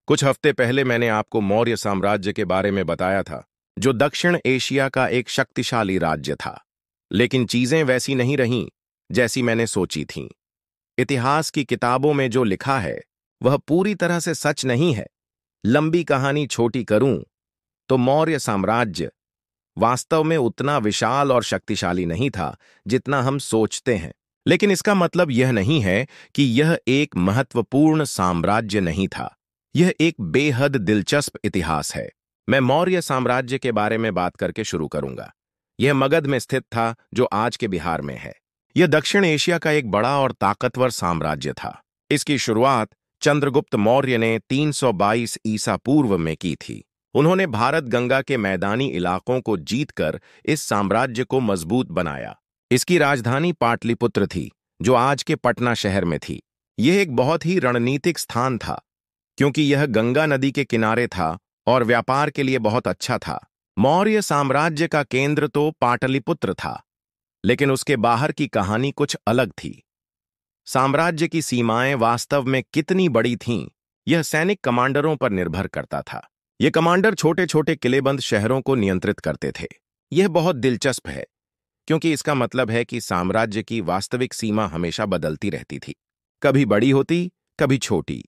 कुछ हफ्ते पहले मैंने आपको मौर्य साम्राज्य के बारे में बताया था, जो दक्षिण एशिया का एक शक्तिशाली राज्य था। लेकिन चीजें वैसी नहीं रहीं जैसी मैंने सोची थीं। इतिहास की किताबों में जो लिखा है वह पूरी तरह से सच नहीं है। लंबी कहानी छोटी करूं तो मौर्य साम्राज्य वास्तव में उतना विशाल और शक्तिशाली नहीं था जितना हम सोचते हैं। लेकिन इसका मतलब यह नहीं है कि यह एक महत्वपूर्ण साम्राज्य नहीं था। यह एक बेहद दिलचस्प इतिहास है। मैं मौर्य साम्राज्य के बारे में बात करके शुरू करूंगा। यह मगध में स्थित था, जो आज के बिहार में है। यह दक्षिण एशिया का एक बड़ा और ताकतवर साम्राज्य था। इसकी शुरुआत चंद्रगुप्त मौर्य ने 322 ईसा पूर्व में की थी। उन्होंने भारत गंगा के मैदानी इलाकों को जीतकर इस साम्राज्य को मजबूत बनाया। इसकी राजधानी पाटलिपुत्र थी, जो आज के पटना शहर में थी। यह एक बहुत ही रणनीतिक स्थान था, क्योंकि यह गंगा नदी के किनारे था और व्यापार के लिए बहुत अच्छा था। मौर्य साम्राज्य का केंद्र तो पाटलिपुत्र था, लेकिन उसके बाहर की कहानी कुछ अलग थी। साम्राज्य की सीमाएं वास्तव में कितनी बड़ी थीं, यह सैनिक कमांडरों पर निर्भर करता था। ये कमांडर छोटे छोटे किलेबंद शहरों को नियंत्रित करते थे। यह बहुत दिलचस्प है, क्योंकि इसका मतलब है कि साम्राज्य की वास्तविक सीमा हमेशा बदलती रहती थी, कभी बड़ी होती, कभी छोटी।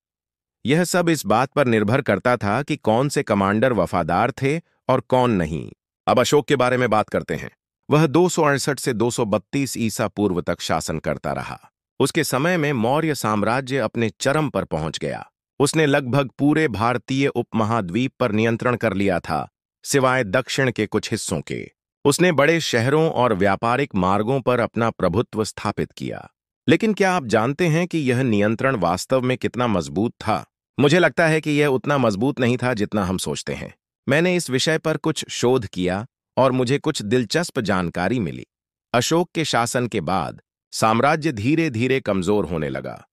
यह सब इस बात पर निर्भर करता था कि कौन से कमांडर वफादार थे और कौन नहीं। अब अशोक के बारे में बात करते हैं। वह 268 से 232 ईसा पूर्व तक शासन करता रहा। उसके समय में मौर्य साम्राज्य अपने चरम पर पहुंच गया। उसने लगभग पूरे भारतीय उपमहाद्वीप पर नियंत्रण कर लिया था, सिवाय दक्षिण के कुछ हिस्सों के। उसने बड़े शहरों और व्यापारिक मार्गों पर अपना प्रभुत्व स्थापित किया। लेकिन क्या आप जानते हैं कि यह नियंत्रण वास्तव में कितना मजबूत था? मुझे लगता है कि यह उतना मजबूत नहीं था जितना हम सोचते हैं। मैंने इस विषय पर कुछ शोध किया और मुझे कुछ दिलचस्प जानकारी मिली। अशोक के शासन के बाद साम्राज्य धीरे धीरे कमजोर होने लगा।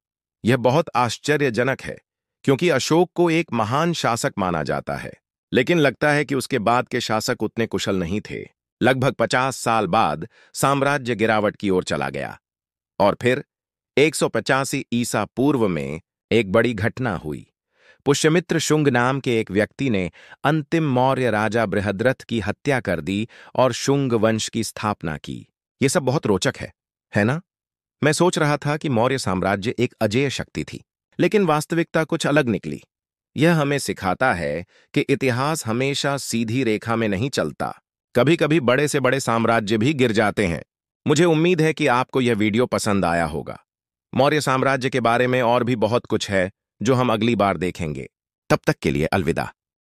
यह बहुत आश्चर्यजनक है, क्योंकि अशोक को एक महान शासक माना जाता है, लेकिन लगता है कि उसके बाद के शासक उतने कुशल नहीं थे। लगभग 50 साल बाद साम्राज्य गिरावट की ओर चला गया, और फिर 185 ईसा पूर्व में एक बड़ी घटना हुई। पुष्यमित्र शुंग नाम के एक व्यक्ति ने अंतिम मौर्य राजा बृहद्रथ की हत्या कर दी और शुंग वंश की स्थापना की। यह सब बहुत रोचक है ना? मैं सोच रहा था कि मौर्य साम्राज्य एक अजेय शक्ति थी, लेकिन वास्तविकता कुछ अलग निकली। यह हमें सिखाता है कि इतिहास हमेशा सीधी रेखा में नहीं चलता। कभी कभी बड़े से बड़े साम्राज्य भी गिर जाते हैं। मुझे उम्मीद है कि आपको यह वीडियो पसंद आया होगा। मौर्य साम्राज्य के बारे में और भी बहुत कुछ है जो हम अगली बार देखेंगे। तब तक के लिए अलविदा।